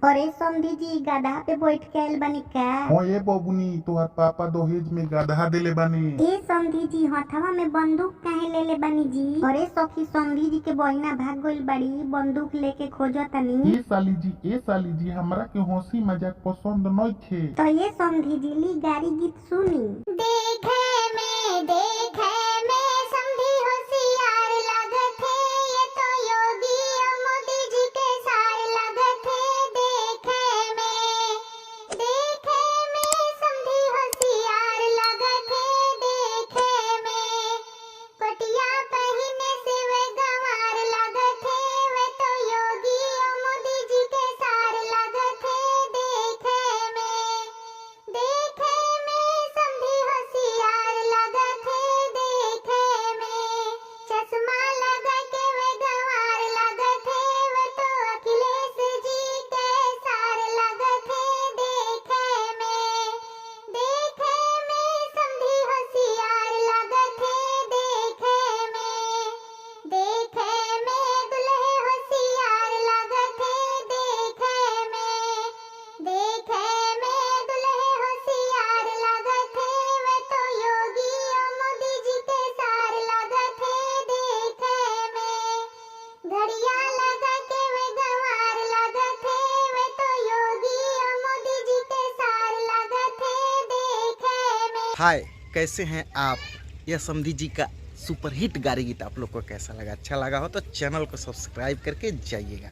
अरे समधी जी गधा पे बैठ के आइल बानी का। हो ये बबुनी तोहर पापा दहेज में गधा देले बानी। ए समधी जी हथवा में बंदूक काहे लेले बानी जी। अरे सखी समधी जी के बहिना भाग गइल बाड़ी, बंदूक लेके खोजतानी। ए साली जी हमरा के हंसी मजाक पसंद नइखे। तो ये समधी जी ली गाड़ी गीत सुनी। देखे में समधी होशियार लागत है, ये तो योगी और मोदी जी के सार लागत है। देखे में समधी होशियार लागत है, देखे में पटिया पहने से वे गंवार लागत है, वे तो योगी और मोदी जी के सार लागत है। देखे में समधी होशियार लागत है, देखे में चश्मा लगा के वे गंवार लागत है, वे तो अखिलेश जी के सार लागत है। देखे में समधी होशियार लागत है, देखे में दुल्हे होशियार लागत है, देखे में दुल्हे होशियार लागत है, वे तो योगी और मोदी जी के सार लागत है। देखे में घड़िया लगा के वे गंवार लागत है, वे तो योगी और मोदी जी के सार लागत है। देखे में हाय, कैसे हैं आप। यह समधी जी का सुपर हिट गारी गीत आप लोग को कैसा लगा? अच्छा लगा हो तो चैनल को सब्सक्राइब करके जाइएगा।